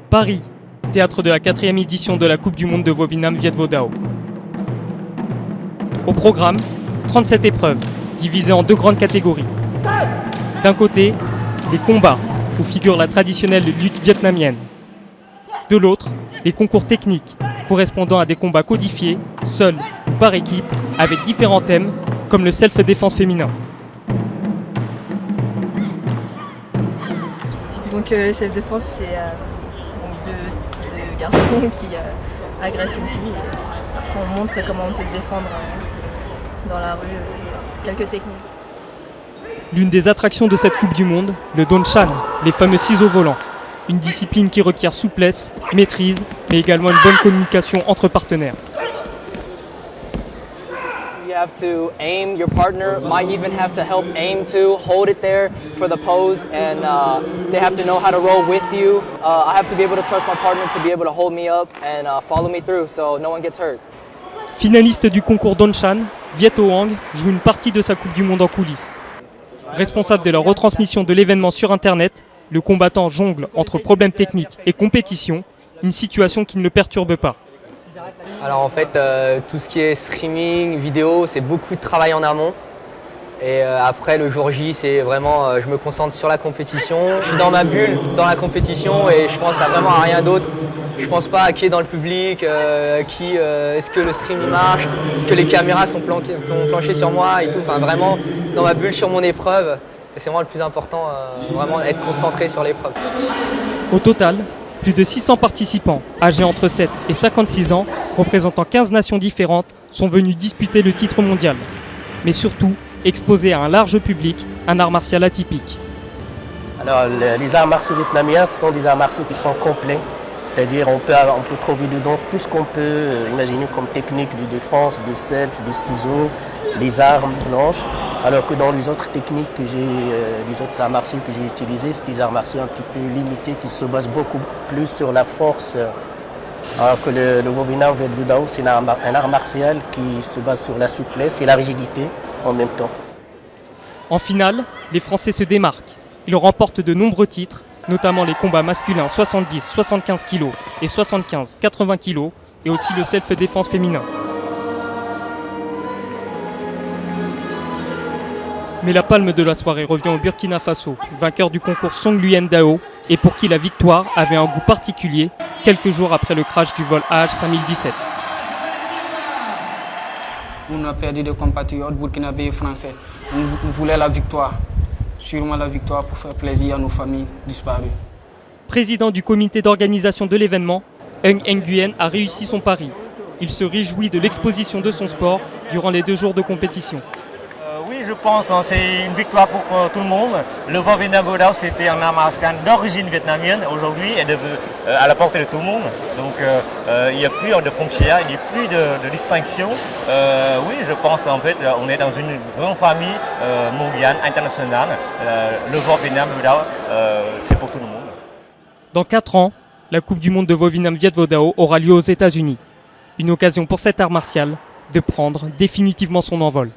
Paris, théâtre de la 4e édition de la Coupe du Monde de Vovinam Viet Vo Dao. Au programme, 37 épreuves, divisées en deux grandes catégories. D'un côté, les combats, où figure la traditionnelle lutte vietnamienne. De l'autre, les concours techniques, correspondant à des combats codifiés, seuls ou par équipe, avec différents thèmes, comme le self-défense féminin. Donc le self-défense, c'est deux garçons qui agressent une fille. Et après, on montre comment on peut se défendre dans la rue, quelques techniques. L'une des attractions de cette Coupe du Monde, le Donchan, les fameux ciseaux volants. Une discipline qui requiert souplesse, maîtrise, mais également une bonne communication entre partenaires. You have to aim, your partner might even have to help aim too, hold it there for the pose, and they have to know how to roll with you. I have to be able to trust my partner to be able to hold me up and follow me through so no one gets hurt. Finaliste du concours Donchan, Viet Ho Hoang joue une partie de sa Coupe du Monde en coulisses. Responsable de la retransmission de l'événement sur Internet, le combattant jongle entre problèmes techniques et compétition, une situation qui ne le perturbe pas. Alors en fait, tout ce qui est streaming, vidéo, c'est beaucoup de travail en amont. Et après, le jour J, c'est vraiment, je me concentre sur la compétition. Je suis dans ma bulle, dans la compétition, et je pense vraiment à rien d'autre. Je pense pas à qui est dans le public, est-ce que le stream il marche, est-ce que les caméras sont planchées sur moi et tout. Enfin, vraiment dans ma bulle sur mon épreuve. Et c'est vraiment le plus important, vraiment être concentré sur l'épreuve. Au total, plus de 600 participants, âgés entre 7 et 56 ans, représentant 15 nations différentes, sont venus disputer le titre mondial. Mais surtout, exposer à un large public un art martial atypique. Alors, les arts martiaux vietnamiens, ce sont des arts martiaux qui sont complets. C'est-à-dire on peut trouver dedans tout ce qu'on peut imaginer comme technique de défense, de self, de ciseaux, les armes blanches. Alors que dans les autres techniques les autres arts martiaux que j'ai utilisés, c'est des arts martiaux un petit peu limités qui se basent beaucoup plus sur la force. Alors que le Vovinam Viet Vo Dao, c'est un art martial qui se base sur la souplesse et la rigidité en même temps. En finale, les Français se démarquent. Ils remportent de nombreux titres, notamment les combats masculins 70-75 kg et 75-80 kg, et aussi le self-défense féminin. Mais la palme de la soirée revient au Burkina Faso, vainqueur du concours Song Nguyen Dao, et pour qui la victoire avait un goût particulier, quelques jours après le crash du vol AH5017. On a perdu des compatriotes burkinabés et français. On voulait la victoire, sûrement la victoire pour faire plaisir à nos familles disparues. Président du comité d'organisation de l'événement, Eung Nguyen a réussi son pari. Il se réjouit de l'exposition de son sport durant les 2 jours de compétition. Oui, je pense que c'est une victoire pour tout le monde. Le Vovinam Vo Dao, c'était un art martial d'origine vietnamienne. Aujourd'hui, elle est à la portée de tout le monde. Donc, il n'y a plus de frontières, il n'y a plus de distinction. Oui, je pense en fait, on est dans une grande famille mondiale, internationale. Le Vovinam Vo Dao, c'est pour tout le monde. Dans 4 ans, la Coupe du Monde de Vovinam Viet Vo Dao aura lieu aux États-Unis. Une occasion pour cet art martial de prendre définitivement son envol.